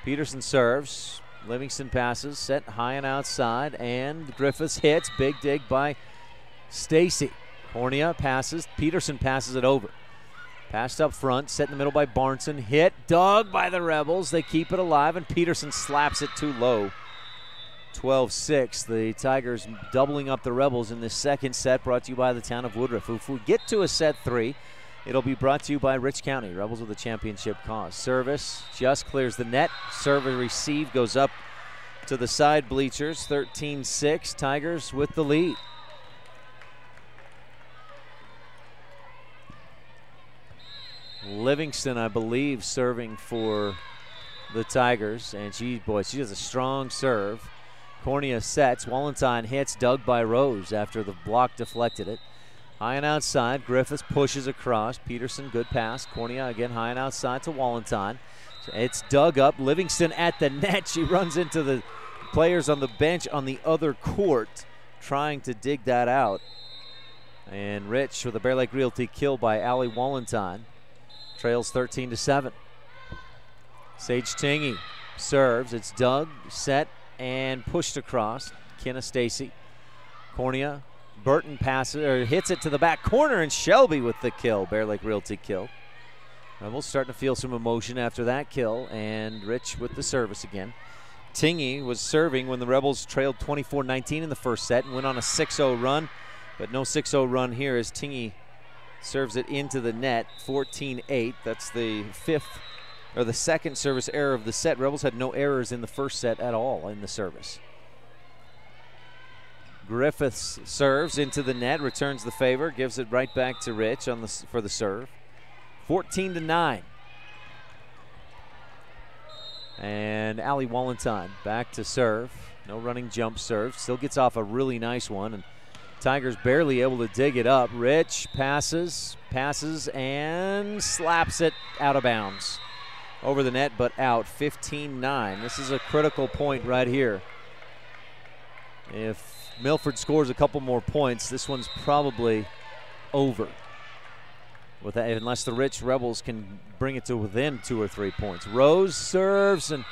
Peterson serves. Livingston passes, set high and outside, and Griffiths hits. Big dig by Stacy. Cornea passes. Peterson passes it over. Passed up front, set in the middle by Barnson. Hit, dug by the Rebels. They keep it alive, and Peterson slaps it too low. 12-6. The Tigers doubling up the Rebels in this second set, brought to you by the town of Woodruff. If we get to a set 3, it'll be brought to you by Rich County. Rebels with a championship cause. Service just clears the net. Serve receive goes up to the side bleachers. 13-6. Tigers with the lead. Livingston, I believe, serving for the Tigers. And she has a strong serve. Cornea sets. Wallentine hits. Dug by Rose after the block deflected it. High and outside. Griffiths pushes across. Peterson, good pass. Cornea again high and outside to Wallentine. So it's dug up. Livingston at the net. She runs into the players on the bench on the other court trying to dig that out. And Rich with a Bear Lake Realty kill by Allie Wallentine. Trails 13-7. Sage Tingey serves. It's dug, set, and pushed across. Kenna Stacy. Cornea. Burton passes or hits it to the back corner, and Shelby with the kill. Bear Lake Realty kill. Rebels starting to feel some emotion after that kill, and Rich with the service again. Tingey was serving when the Rebels trailed 24-19 in the first set and went on a 6-0 run, but no 6-0 run here as Tingey serves it into the net. 14-8. That's the second service error of the set. Rebels had no errors in the first set at all in the service. Griffiths serves into the net, returns the favor, gives it right back to Rich for the serve. 14-9. And Allie Wallentine back to serve. No running jump serve. Still gets off a really nice one. And Tigers barely able to dig it up. Rich passes, and slaps it out of bounds. Over the net, but out. 15-9. This is a critical point right here. If Milford scores a couple more points, this one's probably over. With that, unless the Rich Rebels can bring it to within 2 or 3 points. Rose serves, and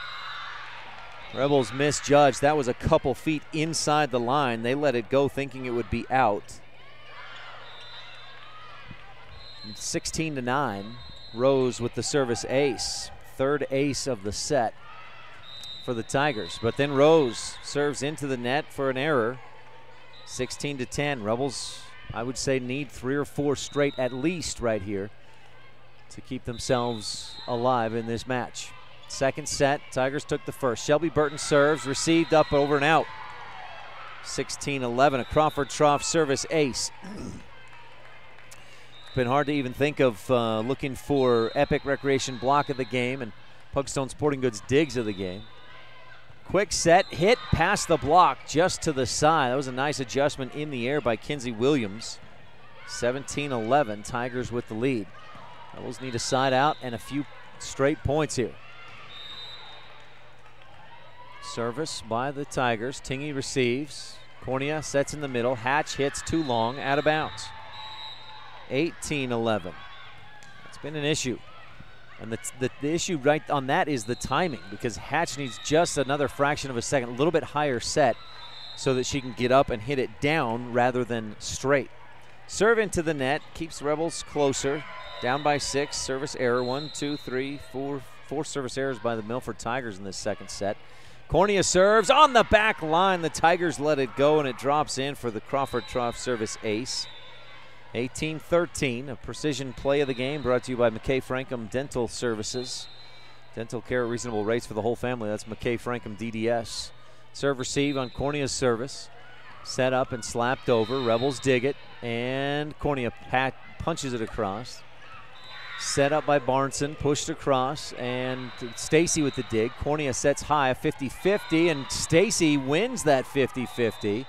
Rebels misjudged. That was a couple feet inside the line. They let it go thinking it would be out. 16-9. Rose with the service ace. Third ace of the set for the Tigers. But then Rose serves into the net for an error. 16-10. Rebels, I would say, need 3 or 4 straight at least right here to keep themselves alive in this match. Second set, Tigers took the first. Shelby Burton serves, received up, over and out. 16-11, a Crawford Trough service ace. Been hard to even think of looking for Epic Recreation block of the game and Pugstone Sporting Goods digs of the game. Quick set, hit past the block just to the side. That was a nice adjustment in the air by Kinsey Williams. 17-11, Tigers with the lead. Rebels need a side out and a few straight points here. Service by the Tigers. Tingey receives. Cornea sets in the middle. Hatch hits too long, out of bounds. 18-11. It's been an issue. And the issue right on that is the timing, because Hatch needs just another fraction of a second, a little bit higher set, so that she can get up and hit it down rather than straight. Serve into the net, keeps the Rebels closer. Down by 6, service error. 1, 2, 3, 4 service errors by the Milford Tigers in this second set. Cornea serves on the back line. The Tigers let it go, and it drops in for the Crawford Trough service ace. 18-13, a precision play of the game brought to you by McKay Frankham Dental Services. Dental care at reasonable rates for the whole family. That's McKay Frankham DDS. Serve receive on Cornea's service. Set up and slapped over. Rebels dig it, and Cornea punches it across. Set up by Barnson, pushed across, and Stacy with the dig. Cornea sets high, a 50-50, and Stacy wins that 50-50.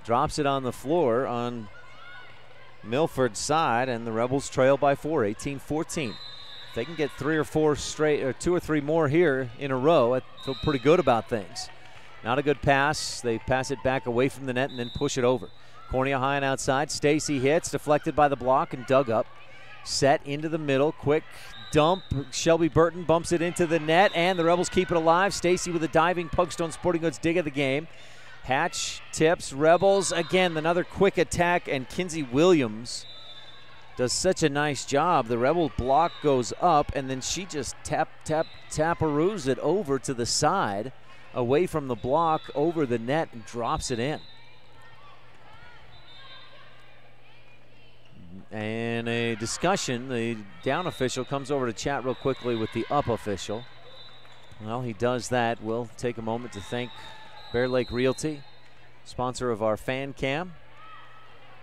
Drops it on the floor on Milford side, and the Rebels trail by 4, 18-14. If they can get 3 or 4 straight, or 2 or 3 more here in a row, I feel pretty good about things. Not a good pass. They pass it back away from the net and then push it over. Cornea high and outside. Stacy hits, deflected by the block and dug up. Set into the middle, quick dump. Shelby Burton bumps it into the net, and the Rebels keep it alive. Stacy with a diving Pugstone Sporting Goods dig of the game. Hatch tips, Rebels again, another quick attack, and Kinsey Williams does such a nice job. The Rebel block goes up, and then she just taparoos it over to the side, away from the block, over the net, and drops it in. And a discussion, the down official comes over to chat real quickly with the up official. Well, he does that. We'll take a moment to thank Bear Lake Realty, sponsor of our fan cam.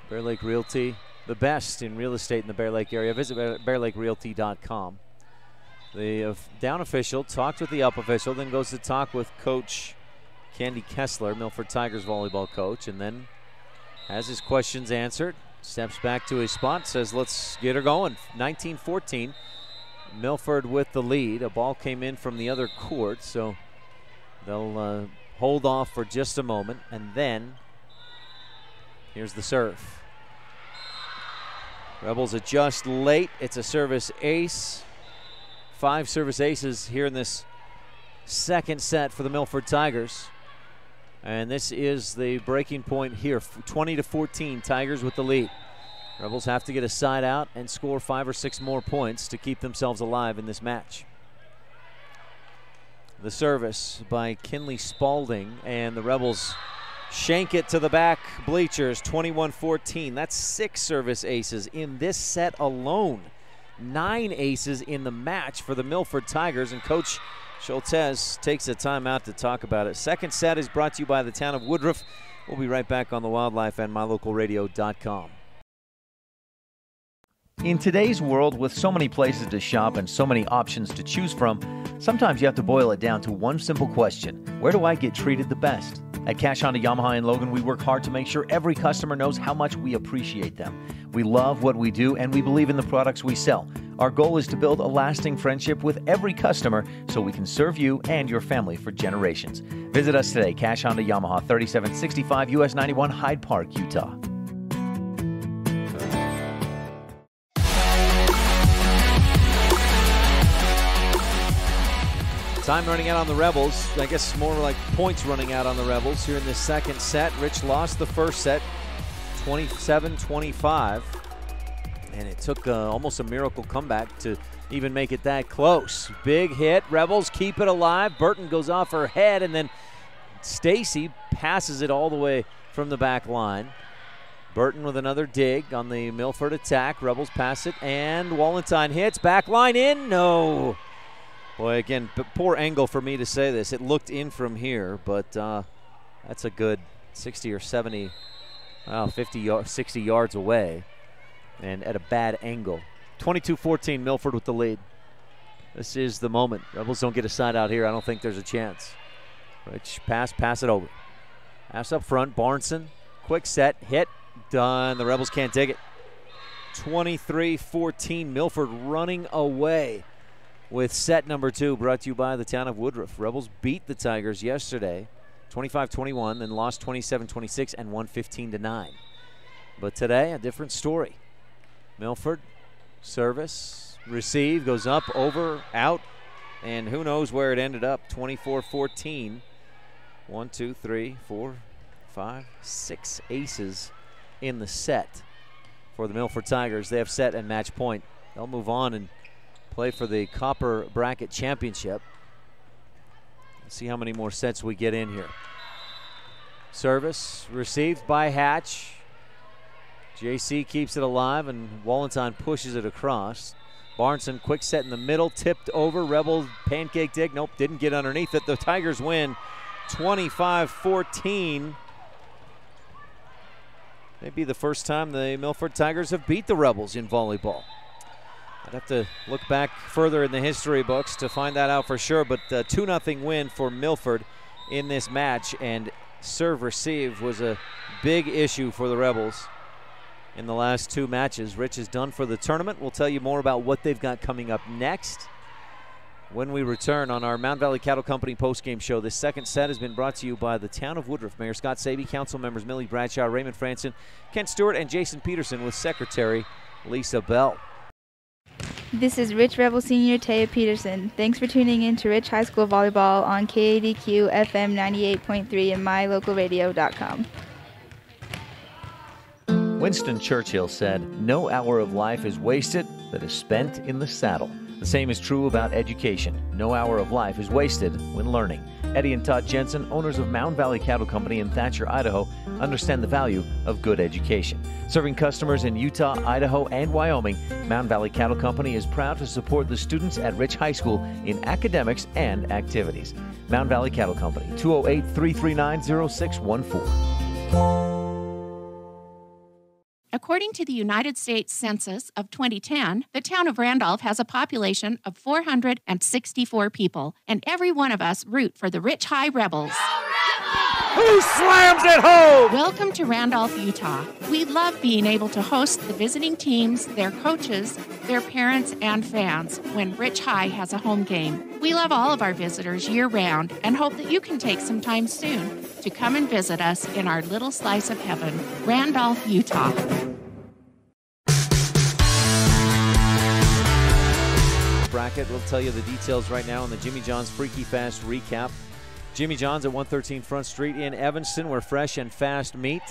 Bear Lake Realty, the best in real estate in the Bear Lake area. Visit bearlakerealty.com. The down official talked with the up official, then goes to talk with Coach Candy Kessler, Milford Tigers volleyball coach, and then has his questions answered. Steps back to his spot, says let's get her going. 19-14, Milford with the lead. A ball came in from the other court, so they'll hold off for just a moment, and then here's the serve. Rebels adjust late. It's a service ace. 5 service aces here in this second set for the Milford Tigers. And this is the breaking point here. 20-14, Tigers with the lead. Rebels have to get a side out and score 5 or 6 more points to keep themselves alive in this match. The service by Kinley Spalding, and the Rebels shank it to the back bleachers. 21-14. That's 6 service aces in this set alone. 9 aces in the match for the Milford Tigers, and Coach Schultz takes a timeout to talk about it. Second set is brought to you by the town of Woodruff. We'll be right back on the Wildlife and MyLocalRadio.com. In today's world, with so many places to shop and so many options to choose from, sometimes you have to boil it down to one simple question: where do I get treated the best? At Cash Honda Yamaha in Logan, we work hard to make sure every customer knows how much we appreciate them. We love what we do, and we believe in the products we sell. Our goal is to build a lasting friendship with every customer so we can serve you and your family for generations. Visit us today, Cash Honda Yamaha, 3765 US 91, Hyde Park, Utah. Time running out on the Rebels. I guess more like points running out on the Rebels here in the second set. Rich lost the first set, 27-25. And it took almost a miracle comeback to even make it that close. Big hit. Rebels keep it alive. Burton goes off her head, and then Stacy passes it all the way from the back line. Burton with another dig on the Milford attack. Rebels pass it, and Wallenstein hits. Back line in. No. Boy, again, poor angle for me to say this. It looked in from here, but that's a good 60 or 70, 50, 60 yards away, and at a bad angle. 22-14, Milford with the lead. This is the moment. Rebels don't get a side out here. I don't think there's a chance. Rich pass it over. Pass up front, Barneson. Quick set, hit, done. The Rebels can't dig it. 23-14, Milford running away with set number 2, brought to you by the town of Woodruff. Rebels beat the Tigers yesterday, 25-21, then lost 27-26 and won 15-9. But today, a different story. Milford, service, receive, goes up, over, out, and who knows where it ended up. 24-14. 1, 2, 3, 4, 5, 6 aces in the set for the Milford Tigers. They have set and match point. They'll move on and play for the Copper Bracket Championship. Let's see how many more sets we get in here. Service received by Hatch. JC keeps it alive, and Wallenstein pushes it across. Barneson, quick set in the middle, tipped over. Rebel pancake dig. Nope, didn't get underneath it. The Tigers win 25-14. Maybe the first time the Milford Tigers have beat the Rebels in volleyball. I'd have to look back further in the history books to find that out for sure, but 2-0 win for Milford in this match, and serve receive was a big issue for the Rebels. in the last 2 matches. Rich is done for the tournament. We'll tell you more about what they've got coming up next when we return on our Mountain Valley Cattle Company postgame show. This second set has been brought to you by the town of Woodruff. Mayor Scott Sabie, council members Millie Bradshaw, Raymond Franson, Kent Stewart, and Jason Peterson, with Secretary Lisa Bell. This is Rich Rebel Senior Taya Peterson. Thanks for tuning in to Rich High School Volleyball on KADQ FM 98.3 and mylocalradio.com. Winston Churchill said, "No hour of life is wasted that is spent in the saddle." The same is true about education. No hour of life is wasted when learning. Eddie and Todd Jensen, owners of Mountain Valley Cattle Company in Thatcher, Idaho, understand the value of good education. Serving customers in Utah, Idaho, and Wyoming, Mountain Valley Cattle Company is proud to support the students at Rich High School in academics and activities. Mountain Valley Cattle Company, 208-339-0614. According to the United States Census of 2010, the town of Randolph has a population of 464 people, and every one of us root for the Rich High Rebels. Who slams it home? Welcome to Randolph, Utah. We love being able to host the visiting teams, their coaches, their parents, and fans when Rich High has a home game. We love all of our visitors year-round and hope that you can take some time soon to come and visit us in our little slice of heaven, Randolph, Utah. Bracket. We'll tell you the details right now on the Jimmy John's Freaky Fast recap. Jimmy John's at 113 Front Street in Evanston, where fresh and fast meet.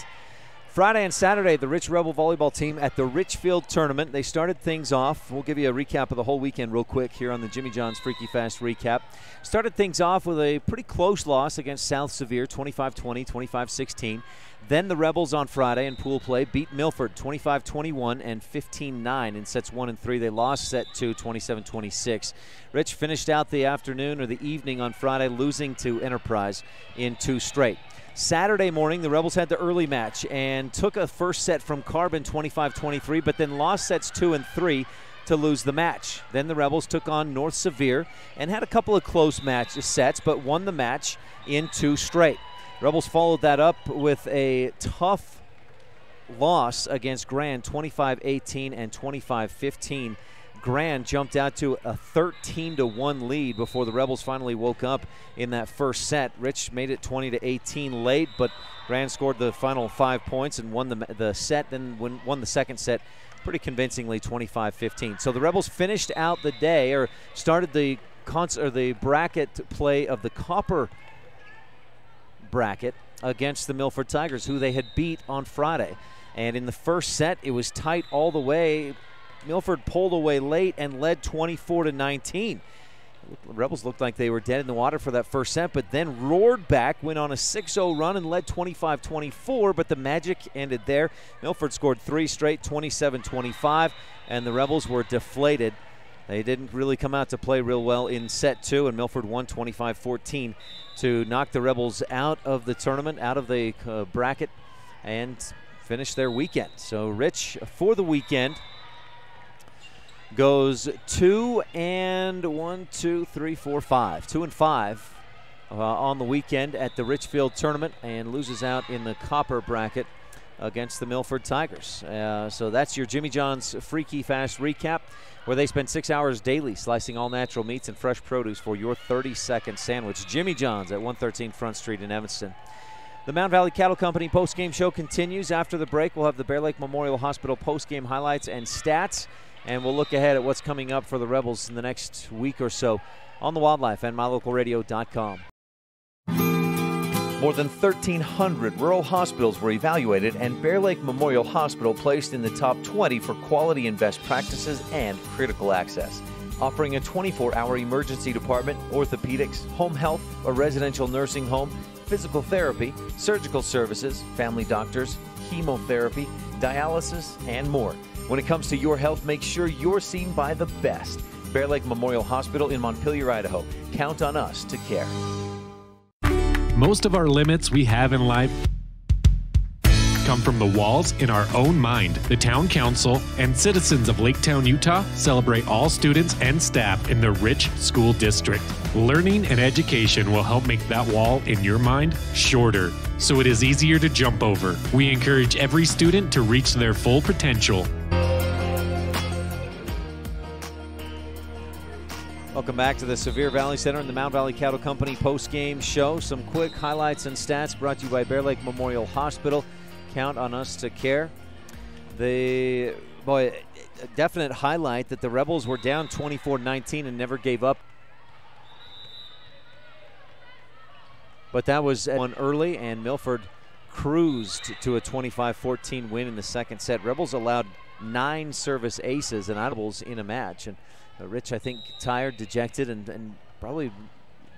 Friday and Saturday, the Rich Rebel volleyball team at the Richfield tournament. They started things off. We'll give you a recap of the whole weekend real quick here on the Jimmy John's Freaky Fast recap. Started things off with a pretty close loss against South Sevier, 25-20, 25-16. Then the Rebels on Friday in pool play beat Milford 25-21 and 15-9 in sets 1 and 3. They lost set 2, 27-26. Rich finished out the afternoon or the evening on Friday losing to Enterprise in 2 straight. Saturday morning, the Rebels had the early match and took a first set from Carbon 25-23, but then lost sets 2 and 3 to lose the match. Then the Rebels took on North Sevier and had a couple of close sets, but won the match in 2 straight. Rebels followed that up with a tough loss against Grand, 25-18 and 25-15. Grand jumped out to a 13-1 lead before the Rebels finally woke up in that first set. Rich made it 20-18 late, but Grand scored the final 5 points and won the set, then won the second set pretty convincingly, 25-15. So the Rebels finished out the day, or started the bracket play of the Copper bracket against the Milford Tigers, who they had beat on Friday. And in the first set, it was tight all the way. Milford pulled away late and led 24-19. The Rebels looked like they were dead in the water for that first set, but then roared back, went on a 6-0 run and led 25-24, but the magic ended there. Milford scored 3 straight, 27-25, and the Rebels were deflated. They didn't really come out to play real well in set 2, and Milford won 25-14 to knock the Rebels out of the tournament, out of the bracket, and finish their weekend. So Rich, for the weekend, goes 2 and 5 on the weekend at the Richfield tournament, and loses out in the Copper bracket against the Milford Tigers. So that's your Jimmy John's Freaky Fast recap, where they spend 6 hours daily slicing all natural meats and fresh produce for your 30-second sandwich. Jimmy John's at 113 Front Street in Evanston. The Mountain Valley Cattle Company postgame show continues. After the break, we'll have the Bear Lake Memorial Hospital postgame highlights and stats, and we'll look ahead at what's coming up for the Rebels in the next week or so on the Wildlife and mylocalradio.com. More than 1,300 rural hospitals were evaluated, and Bear Lake Memorial Hospital placed in the top 20 for quality and best practices and critical access. Offering a 24-hour emergency department, orthopedics, home health, a residential nursing home, physical therapy, surgical services, family doctors, chemotherapy, dialysis, and more. When it comes to your health, make sure you're seen by the best. Bear Lake Memorial Hospital in Montpelier, Idaho. Count on us to care. Most of our limits we have in life come from the walls in our own mind. The Town Council and citizens of Laketown, Utah celebrate all students and staff in the Rich School District. Learning and education will help make that wall in your mind shorter, so it is easier to jump over. We encourage every student to reach their full potential. Welcome back to the Sevier Valley Center and the Mount Valley Cattle Company post-game show. Some quick highlights and stats brought to you by Bear Lake Memorial Hospital. Count on us to care. A definite highlight that the Rebels were down 24-19 and never gave up. But that was one early, and Milford cruised to a 25-14 win in the second set. Rebels allowed 9 service aces and audibles in a match. And Rich, I think, tired, dejected, and probably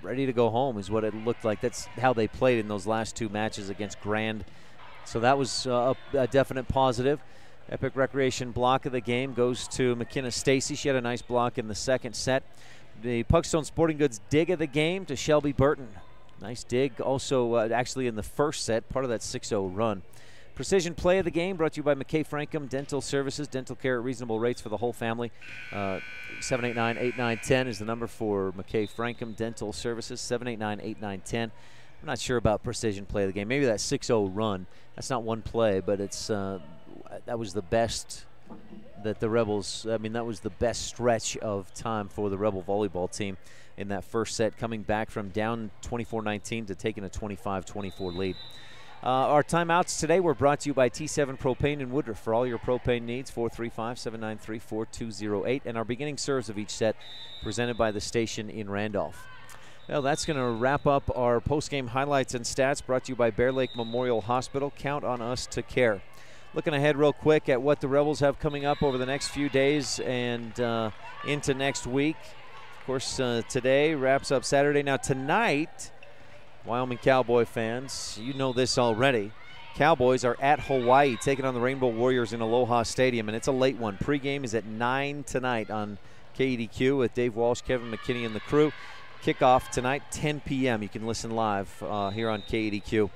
ready to go home is what it looked like. That's how they played in those last 2 matches against Grand. So that was a definite positive. Epic Recreation block of the game goes to McKenna Stacy. She had a nice block in the second set. The Puckstone Sporting Goods dig of the game to Shelby Burton. Nice dig also actually in the first set, part of that 6-0 run. Precision play of the game brought to you by McKay Frankham Dental Services. Dental care at reasonable rates for the whole family. 789-8910 is the number for McKay Frankham Dental Services. 789-8910. I'm not sure about precision play of the game. Maybe that 6-0 run. That's not one play, but it's that was the best that the Rebels, that was the best stretch of time for the Rebel volleyball team in that first set, coming back from down 24-19 to taking a 25-24 lead. Our timeouts today were brought to you by T7 Propane in Woodruff. For all your propane needs, 435-793-4208. And our beginning serves of each set presented by the station in Randolph. Well, that's going to wrap up our post-game highlights and stats brought to you by Bear Lake Memorial Hospital. Count on us to care. Looking ahead real quick at what the Rebels have coming up over the next few days and into next week. Of course, today wraps up Saturday. Now tonight, Wyoming Cowboy fans, you know this already. Cowboys are at Hawaii taking on the Rainbow Warriors in Aloha Stadium, and it's a late one. Pre-game is at 9 tonight on KADQ with Dave Walsh, Kevin McKinney, and the crew. Kickoff tonight, 10 p.m. You can listen live here on KADQ.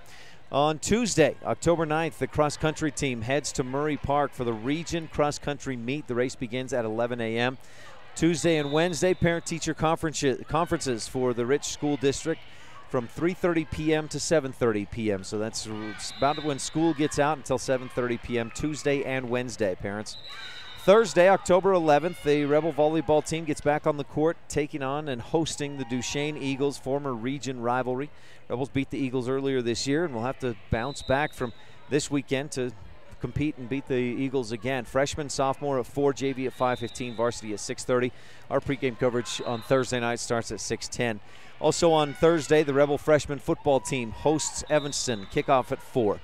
On Tuesday, October 9th, the cross-country team heads to Murray Park for the Region Cross-Country Meet. The race begins at 11 a.m. Tuesday and Wednesday, parent-teacher conferences for the Rich School District from 3:30 p.m. to 7:30 p.m. So that's about when school gets out until 7:30 p.m. Tuesday and Wednesday, parents. Thursday, October 11th, the Rebel volleyball team gets back on the court, taking on and hosting the Duchesne Eagles, former region rivalry. Rebels beat the Eagles earlier this year, and we'll have to bounce back from this weekend to compete and beat the Eagles again. Freshman, sophomore at 4, JV at 5:15, varsity at 6:30. Our pregame coverage on Thursday night starts at 6:10. Also on Thursday, the Rebel freshman football team hosts Evanston, kickoff at 4.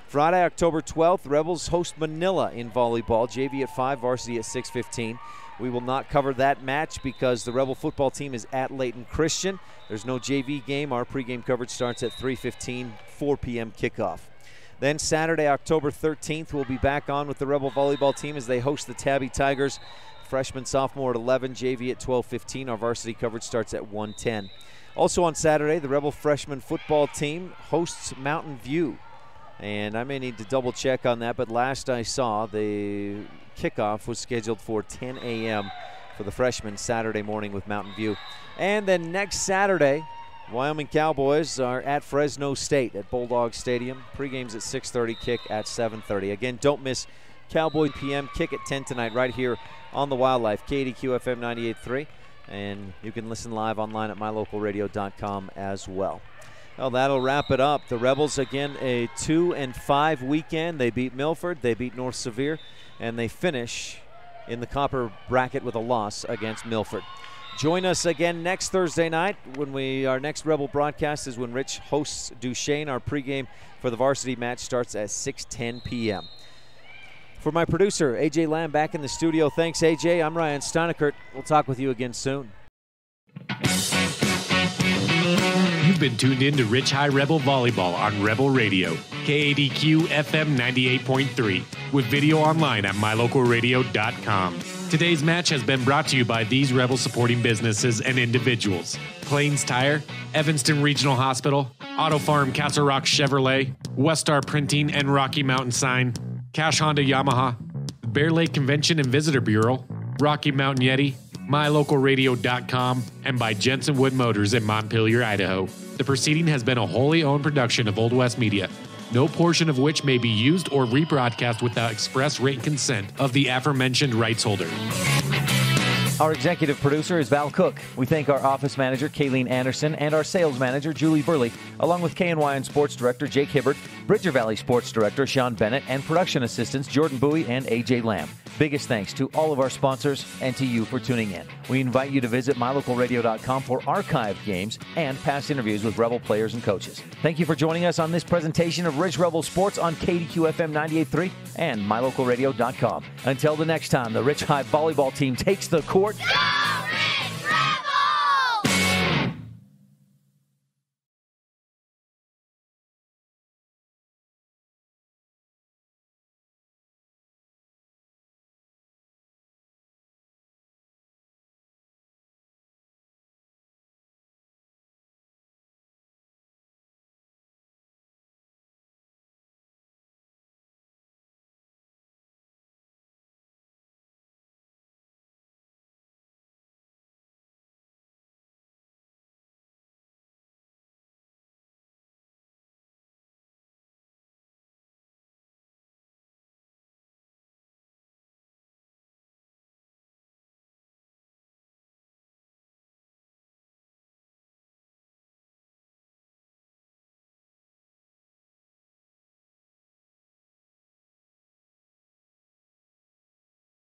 Friday, October 12th, Rebels host Manila in volleyball, JV at 5, varsity at 6:15. We will not cover that match because the Rebel football team is at Layton Christian. There's no JV game. Our pregame coverage starts at 3:15, 4 p.m. kickoff. Then Saturday, October 13th, we'll be back on with the Rebel volleyball team as they host the Tabby Tigers. Freshman, sophomore at 11, JV at 12:15. Our varsity coverage starts at 1:10. Also on Saturday, the Rebel freshman football team hosts Mountain View. And I may need to double check on that, but last I saw, the kickoff was scheduled for 10 a.m. for the freshmen Saturday morning with Mountain View. And then next Saturday, Wyoming Cowboys are at Fresno State at Bulldog Stadium. Pregame's at 6:30, kick at 7:30. Again, don't miss Cowboy PM, kick at 10 tonight right here on the Wildlife, KADQ FM 98.3. And you can listen live online at mylocalradio.com as well. Well, that'll wrap it up. The Rebels, again, a 2-5 weekend. They beat Milford, they beat North Sevier, and they finish in the copper bracket with a loss against Milford. Join us again next Thursday night when our next Rebel broadcast is when Rich hosts Duchesne. Our pregame for the varsity match starts at 6:10 p.m. For my producer, AJ Lamb, back in the studio. Thanks, AJ. I'm Ryan Steineckert. We'll talk with you again soon. You've been tuned in to Rich High Rebel Volleyball on Rebel Radio, KADQ FM 98.3, with video online at mylocalradio.com. Today's match has been brought to you by these Rebel supporting businesses and individuals: Plains Tire, Evanston Regional Hospital, Auto Farm Castle Rock Chevrolet, Westar Printing and Rocky Mountain Sign, Cash Honda Yamaha, Bear Lake Convention and Visitor Bureau, Rocky Mountain Yeti, mylocalradio.com, and by Jensen Wood Motors in Montpelier, Idaho. The proceeding has been a wholly owned production of Old West Media, no portion of which may be used or rebroadcast without express written consent of the aforementioned rights holder. Our executive producer is Val Cook. We thank our office manager, Kayleen Anderson, and our sales manager, Julie Burley, along with KNYN Sports Director, Jake Hibbert, Bridger Valley Sports Director, Sean Bennett, and production assistants, Jordan Bowie and AJ Lamb. Biggest thanks to all of our sponsors and to you for tuning in. We invite you to visit mylocalradio.com for archived games and past interviews with Rebel players and coaches. Thank you for joining us on this presentation of Rich Rebel Sports on KDQ FM 98.3 and mylocalradio.com. Until the next time, the Rich High volleyball team takes the court.